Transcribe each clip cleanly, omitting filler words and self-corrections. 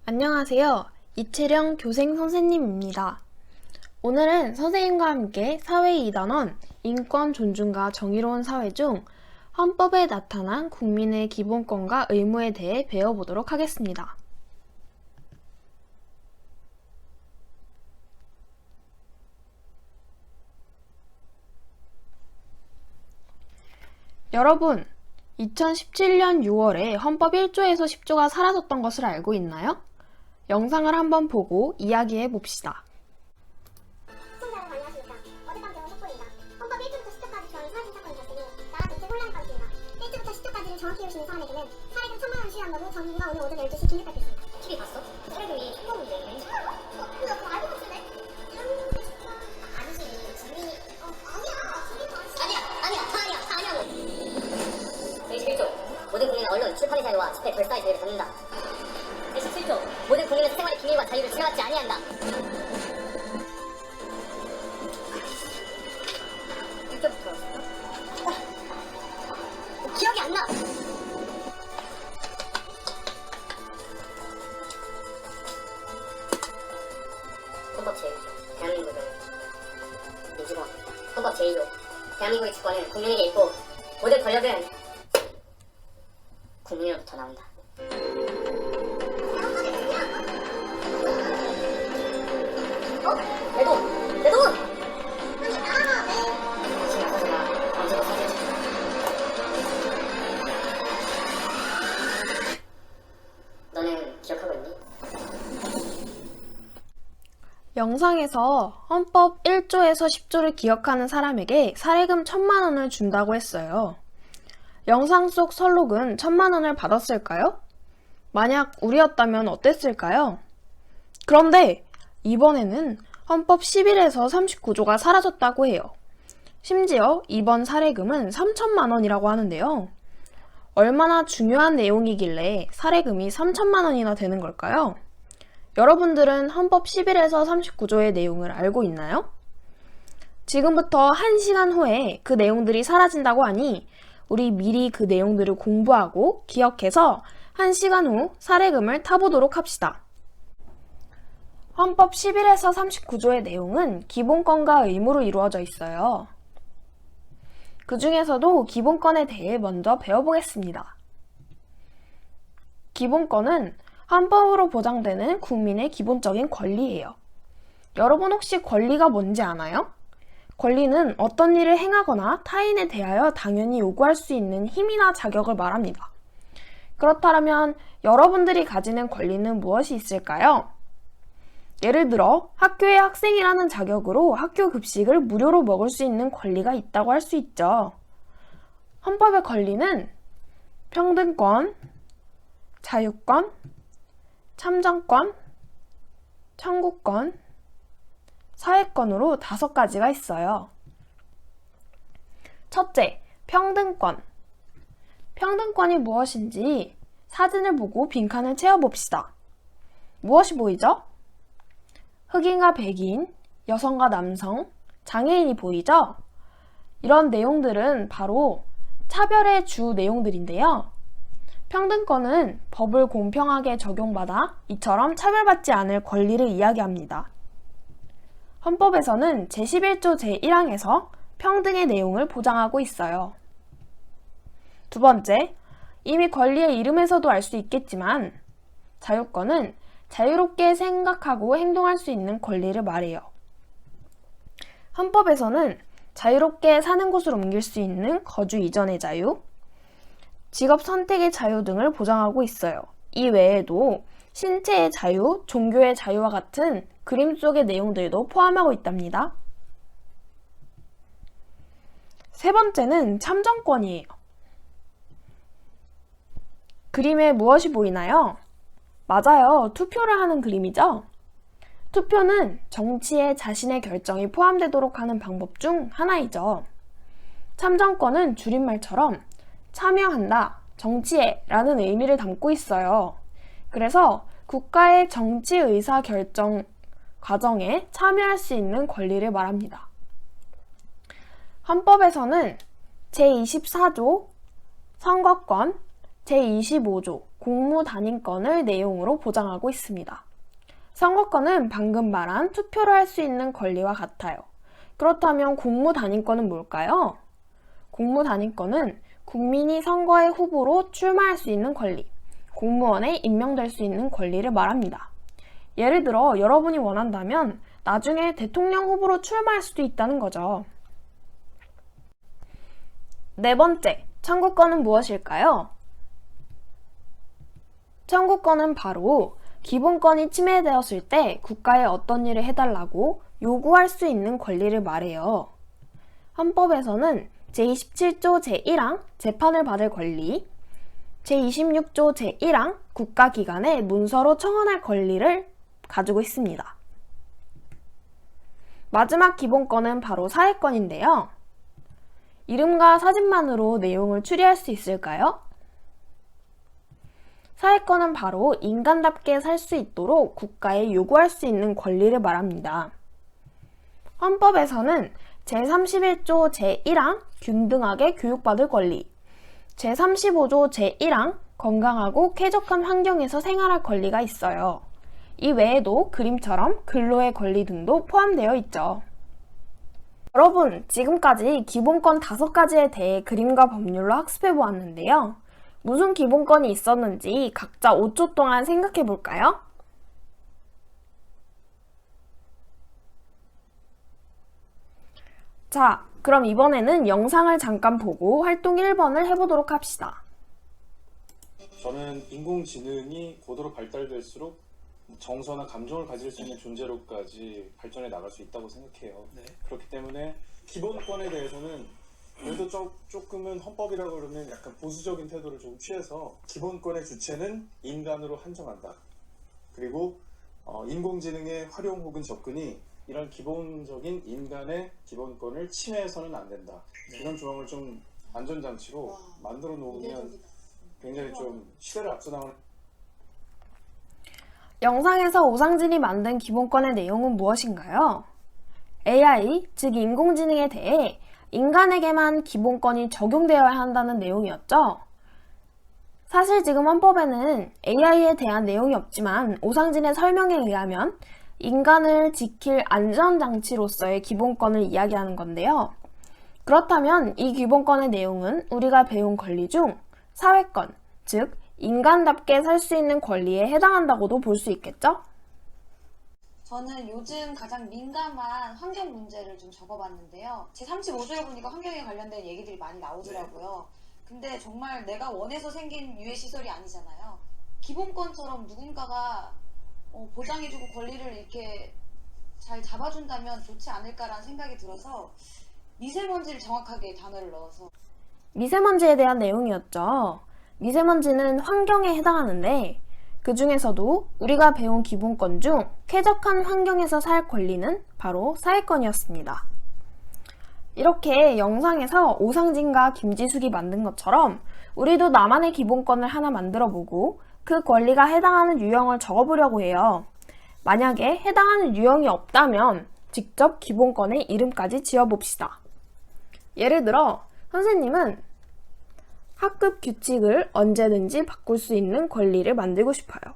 안녕하세요. 이채령 교생 선생님입니다. 오늘은 선생님과 함께 사회 2단원 인권, 존중과 정의로운 사회 중 헌법에 나타난 국민의 기본권과 의무에 대해 배워보도록 하겠습니다. 여러분, 2017년 6월에 헌법 1조에서 10조가 사라졌던 것을 알고 있나요? 영상을 한번 보고 이야기해 봅시다. 시청자 여러분 안녕하십니까. 어젯밤 배운 속보입니다. 헌법 1조부터 10조까지 조항이 사라진 사건이 발생해 나라 전체 혼란에 빠졌습니다. 1조부터 10조까지를 정확히 외우시는 사람에게는 사례금 1000만원 수여한다고 정부가 오늘 오전 12시 긴급 발표했습니다. TV 봤어? 사례금이 1000만원인데 왜 1000만원? 근데 그거 알고 봤는데? 아니지. 주민이... 아니야. 21조 모든 국민은 언론, 출판의 자유와 집회, 결사의 자유를 갖는다. 27조 모든 국민은 생활의 기밀과 자유를 지나치지 아니한다. 1조부터 기억이 안 나. 헌법 제1조 대한민국은 민주공화국. 헌법 제2조 대한민국의 주권은 국민에게 있고 모든 권력은 국민으로부터 나온다. 내 돈! 아니 나라가 왜... 당신 아버지가 언제고 사진 너는 기억하고 있니? 영상에서 헌법 1조에서 10조를 기억하는 사람에게 사례금 1000만원을 준다고 했어요. 영상 속 설록은 1000만원을 받았을까요? 만약 우리였다면 어땠을까요? 그런데 이번에는 헌법 11에서 39조가 사라졌다고 해요. 심지어 이번 사례금은 3000만원이라고 하는데요. 얼마나 중요한 내용이길래 사례금이 3000만원이나 되는 걸까요? 여러분들은 헌법 11에서 39조의 내용을 알고 있나요? 지금부터 1시간 후에 그 내용들이 사라진다고 하니 우리 미리 그 내용들을 공부하고 기억해서 1시간 후 사례금을 타보도록 합시다. 헌법 11에서 39조의 내용은 기본권과 의무로 이루어져 있어요. 그 중에서도 기본권에 대해 먼저 배워보겠습니다. 기본권은 헌법으로 보장되는 국민의 기본적인 권리예요. 여러분 혹시 권리가 뭔지 아나요? 권리는 어떤 일을 행하거나 타인에 대하여 당연히 요구할 수 있는 힘이나 자격을 말합니다. 그렇다면 여러분들이 가지는 권리는 무엇이 있을까요? 예를 들어 학교의 학생이라는 자격으로 학교 급식을 무료로 먹을 수 있는 권리가 있다고 할 수 있죠. 헌법의 권리는 평등권, 자유권, 참정권, 청구권, 사회권으로 5가지가 있어요. 첫째, 평등권. 평등권이 무엇인지 사진을 보고 빈칸을 채워봅시다. 무엇이 보이죠? 흑인과 백인, 여성과 남성, 장애인이 보이죠? 이런 내용들은 바로 차별의 주 내용들인데요. 평등권은 법을 공평하게 적용받아 이처럼 차별받지 않을 권리를 이야기합니다. 헌법에서는 제11조 제1항에서 평등의 내용을 보장하고 있어요. 두 번째, 이미 권리의 이름에서도 알 수 있겠지만 자유권은 자유롭게 생각하고 행동할 수 있는 권리를 말해요. 헌법에서는 자유롭게 사는 곳을 옮길 수 있는 거주 이전의 자유, 직업 선택의 자유 등을 보장하고 있어요. 이 외에도 신체의 자유, 종교의 자유와 같은 그림 속의 내용들도 포함하고 있답니다. 세 번째는 참정권이에요. 그림에 무엇이 보이나요? 맞아요. 투표를 하는 그림이죠? 투표는 정치에 자신의 결정이 포함되도록 하는 방법 중 하나이죠. 참정권은 줄임말처럼 참여한다, 정치에 라는 의미를 담고 있어요. 그래서 국가의 정치 의사 결정 과정에 참여할 수 있는 권리를 말합니다. 헌법에서는 제24조 선거권, 제25조 공무단임권을 내용으로 보장하고 있습니다. 선거권은 방금 말한 투표를 할 수 있는 권리와 같아요. 그렇다면 공무단임권은 뭘까요? 공무단임권은 국민이 선거의 후보로 출마할 수 있는 권리, 공무원에 임명될 수 있는 권리를 말합니다. 예를 들어 여러분이 원한다면 나중에 대통령 후보로 출마할 수도 있다는 거죠. 네 번째, 청구권은 무엇일까요? 청구권은 바로 기본권이 침해되었을 때 국가에 어떤 일을 해달라고 요구할 수 있는 권리를 말해요. 헌법에서는 제27조 제1항 재판을 받을 권리, 제26조 제1항 국가기관에 문서로 청원할 권리를 가지고 있습니다. 마지막 기본권은 바로 사회권인데요. 이름과 사진만으로 내용을 추리할 수 있을까요? 사회권은 바로 인간답게 살 수 있도록 국가에 요구할 수 있는 권리를 말합니다. 헌법에서는 제31조 제1항 균등하게 교육받을 권리, 제35조 제1항 건강하고 쾌적한 환경에서 생활할 권리가 있어요. 이 외에도 그림처럼 근로의 권리 등도 포함되어 있죠. 여러분, 지금까지 기본권 5가지에 대해 그림과 법률로 학습해 보았는데요. 무슨 기본권이 있었는지 각자 5초 동안 생각해 볼까요? 자, 그럼 이번에는 영상을 잠깐 보고 활동 1번을 해보도록 합시다. 저는 인공지능이 고도로 발달될수록 정서나 감정을 가질 수 있는 존재로까지 발전해 나갈 수 있다고 생각해요. 그렇기 때문에 기본권에 대해서는 그래도 조금은 헌법이라고 그러면 약간 보수적인 태도를 좀 취해서 기본권의 주체는 인간으로 한정한다. 그리고 인공지능의 활용 혹은 접근이 이런 기본적인 인간의 기본권을 침해해서는 안 된다. 이런 조항을 좀 안전장치로 만들어 놓으면 굉장히 좀 시대를 앞서 나가는. 영상에서 오상진이 만든 기본권의 내용은 무엇인가요? AI, 즉 인공지능에 대해 인간에게만 기본권이 적용되어야 한다는 내용이었죠. 사실 지금 헌법에는 AI에 대한 내용이 없지만 오상진의 설명에 의하면 인간을 지킬 안전장치로서의 기본권을 이야기하는 건데요. 그렇다면 이 기본권의 내용은 우리가 배운 권리 중 사회권, 즉 인간답게 살 수 있는 권리에 해당한다고도 볼 수 있겠죠? 저는 요즘 가장 민감한 환경 문제를 좀 적어봤는데요. 제 35조에 보니까 환경에 관련된 얘기들이 많이 나오더라고요. 근데 정말 내가 원해서 생긴 유해시설이 아니잖아요. 기본권처럼 누군가가 보장해주고 권리를 이렇게 잘 잡아준다면 좋지 않을까라는 생각이 들어서 미세먼지를 정확하게 단어를 넣어서. 미세먼지에 대한 내용이었죠. 미세먼지는 환경에 해당하는데 그 중에서도 우리가 배운 기본권 중 쾌적한 환경에서 살 권리는 바로 사회권이었습니다. 이렇게 영상에서 오상진과 김지숙이 만든 것처럼 우리도 나만의 기본권을 하나 만들어 보고 그 권리가 해당하는 유형을 적어보려고 해요. 만약에 해당하는 유형이 없다면 직접 기본권의 이름까지 지어봅시다. 예를 들어 선생님은 학급 규칙을 언제든지 바꿀 수 있는 권리를 만들고 싶어요.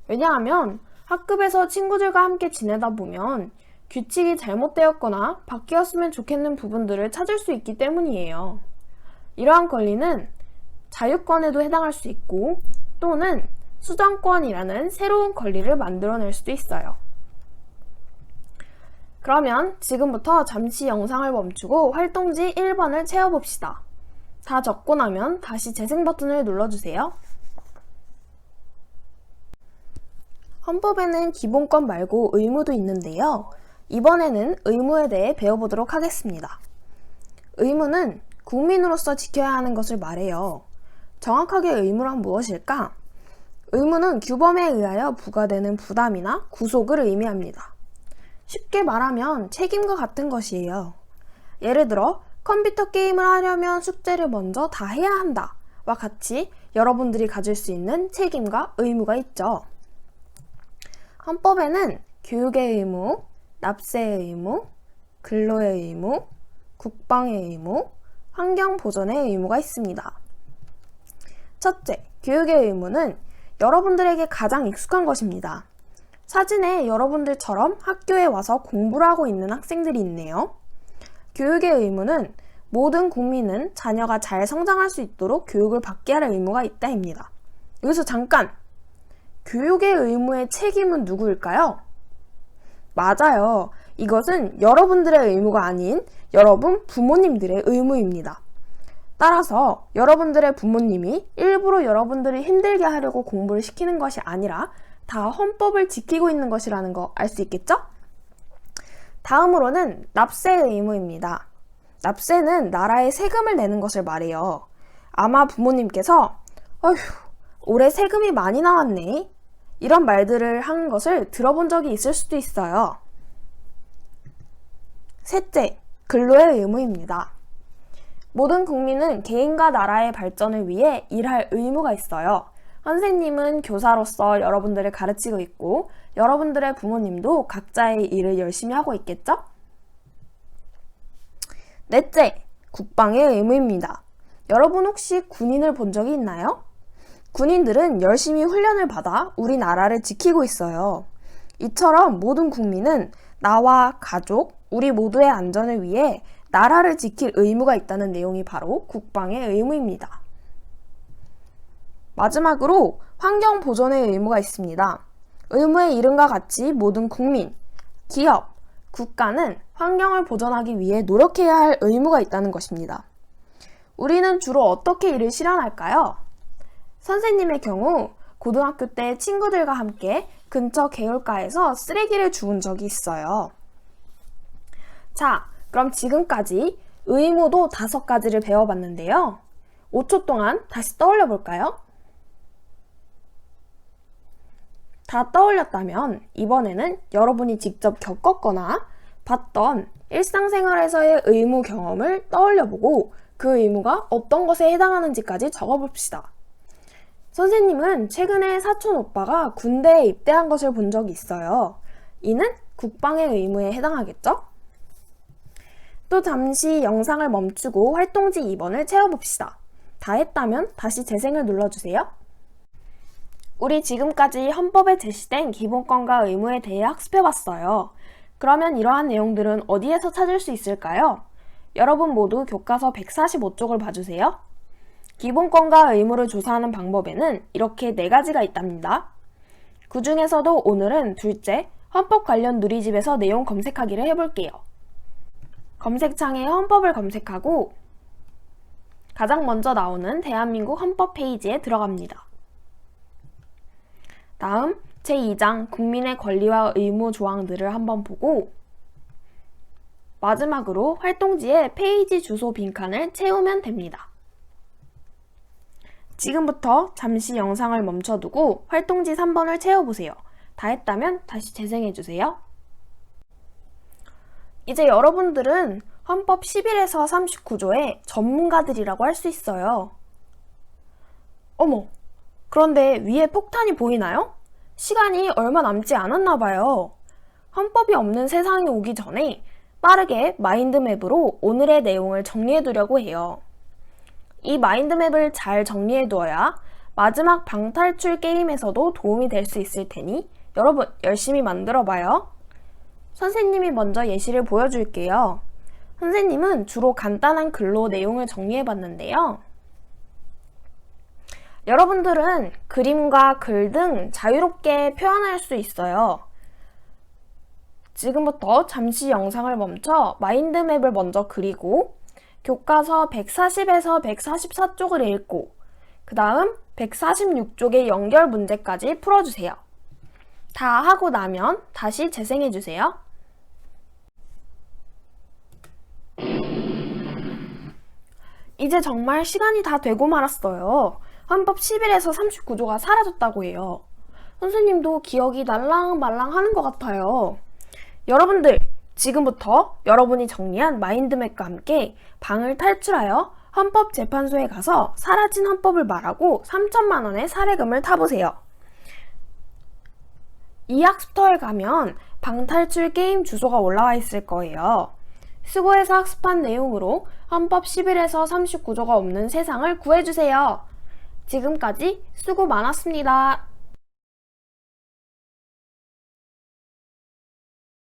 왜냐하면 학급에서 친구들과 함께 지내다 보면 규칙이 잘못되었거나 바뀌었으면 좋겠는 부분들을 찾을 수 있기 때문이에요. 이러한 권리는 자유권에도 해당할 수 있고 또는 수정권이라는 새로운 권리를 만들어낼 수도 있어요. 그러면 지금부터 잠시 영상을 멈추고 활동지 1번을 채워봅시다. 다 적고 나면 다시 재생 버튼을 눌러주세요. 헌법에는 기본권 말고 의무도 있는데요. 이번에는 의무에 대해 배워보도록 하겠습니다. 의무는 국민으로서 지켜야 하는 것을 말해요. 정확하게 의무란 무엇일까? 의무는 규범에 의하여 부과되는 부담이나 구속을 의미합니다. 쉽게 말하면 책임과 같은 것이에요. 예를 들어 컴퓨터 게임을 하려면 숙제를 먼저 다 해야 한다 와 같이 여러분들이 가질 수 있는 책임과 의무가 있죠. 헌법에는 교육의 의무, 납세의 의무, 근로의 의무, 국방의 의무, 환경 보전의 의무가 있습니다. 첫째, 교육의 의무는 여러분들에게 가장 익숙한 것입니다. 사진에 여러분들처럼 학교에 와서 공부를 하고 있는 학생들이 있네요. 교육의 의무는 모든 국민은 자녀가 잘 성장할 수 있도록 교육을 받게 할 의무가 있다입니다. 여기서 잠깐! 교육의 의무의 책임은 누구일까요? 맞아요. 이것은 여러분들의 의무가 아닌 여러분 부모님들의 의무입니다. 따라서 여러분들의 부모님이 일부러 여러분들을 힘들게 하려고 공부를 시키는 것이 아니라 다 헌법을 지키고 있는 것이라는 거 알 수 있겠죠? 다음으로는 납세의 의무입니다. 납세는 나라에 세금을 내는 것을 말해요. 아마 부모님께서 어휴, 올해 세금이 많이 나왔네. 이런 말들을 하는 것을 들어본 적이 있을 수도 있어요. 셋째, 근로의 의무입니다. 모든 국민은 개인과 나라의 발전을 위해 일할 의무가 있어요. 선생님은 교사로서 여러분들을 가르치고 있고 여러분들의 부모님도 각자의 일을 열심히 하고 있겠죠? 넷째, 국방의 의무입니다. 여러분 혹시 군인을 본 적이 있나요? 군인들은 열심히 훈련을 받아 우리나라를 지키고 있어요. 이처럼 모든 국민은 나와 가족, 우리 모두의 안전을 위해 나라를 지킬 의무가 있다는 내용이 바로 국방의 의무입니다. 마지막으로 환경 보존의 의무가 있습니다. 의무의 이름과 같이 모든 국민, 기업, 국가는 환경을 보존하기 위해 노력해야 할 의무가 있다는 것입니다. 우리는 주로 어떻게 이를 실현할까요? 선생님의 경우 고등학교 때 친구들과 함께 근처 개울가에서 쓰레기를 주운 적이 있어요. 자, 그럼 지금까지 의무도 5가지를 배워봤는데요. 5초 동안 다시 떠올려 볼까요? 다 떠올렸다면 이번에는 여러분이 직접 겪었거나 봤던 일상생활에서의 의무 경험을 떠올려보고 그 의무가 어떤 것에 해당하는지까지 적어봅시다. 선생님은 최근에 사촌 오빠가 군대에 입대한 것을 본 적이 있어요. 이는 국방의 의무에 해당하겠죠? 또 잠시 영상을 멈추고 활동지 2번을 채워봅시다. 다 했다면 다시 재생을 눌러주세요. 우리 지금까지 헌법에 제시된 기본권과 의무에 대해 학습해봤어요. 그러면 이러한 내용들은 어디에서 찾을 수 있을까요? 여러분 모두 교과서 145쪽을 봐주세요. 기본권과 의무를 조사하는 방법에는 이렇게 4가지가 있답니다. 그 중에서도 오늘은 둘째, 헌법 관련 누리집에서 내용 검색하기를 해볼게요. 검색창에 헌법을 검색하고 가장 먼저 나오는 대한민국 헌법 페이지에 들어갑니다. 다음 제2장 국민의 권리와 의무 조항들을 한번 보고 마지막으로 활동지에 페이지 주소 빈칸을 채우면 됩니다. 지금부터 잠시 영상을 멈춰두고 활동지 3번을 채워보세요. 다 했다면 다시 재생해주세요. 이제 여러분들은 헌법 11에서 39조의 전문가들이라고 할 수 있어요. 어머, 그런데 위에 폭탄이 보이나요? 시간이 얼마 남지 않았나 봐요. 헌법이 없는 세상이 오기 전에 빠르게 마인드맵으로 오늘의 내용을 정리해두려고 해요. 이 마인드맵을 잘 정리해두어야 마지막 방탈출 게임에서도 도움이 될 수 있을 테니 여러분 열심히 만들어봐요. 선생님이 먼저 예시를 보여줄게요. 선생님은 주로 간단한 글로 내용을 정리해봤는데요. 여러분들은 그림과 글 등 자유롭게 표현할 수 있어요. 지금부터 잠시 영상을 멈춰 마인드맵을 먼저 그리고 교과서 140에서 144쪽을 읽고 그 다음 146쪽의 연결 문제까지 풀어주세요. 다 하고 나면 다시 재생해주세요. 이제 정말 시간이 다 되고 말았어요. 헌법 11에서 39조가 사라졌다고 해요. 선생님도 기억이 날랑말랑 하는 것 같아요. 여러분들, 지금부터 여러분이 정리한 마인드맵과 함께 방을 탈출하여 헌법재판소에 가서 사라진 헌법을 말하고 3천만 원의 사례금을 타보세요. 이 학습터에 가면 방탈출 게임 주소가 올라와 있을 거예요. 수고해서 학습한 내용으로 헌법 11에서 39조가 없는 세상을 구해주세요. 지금까지 수고 많았습니다.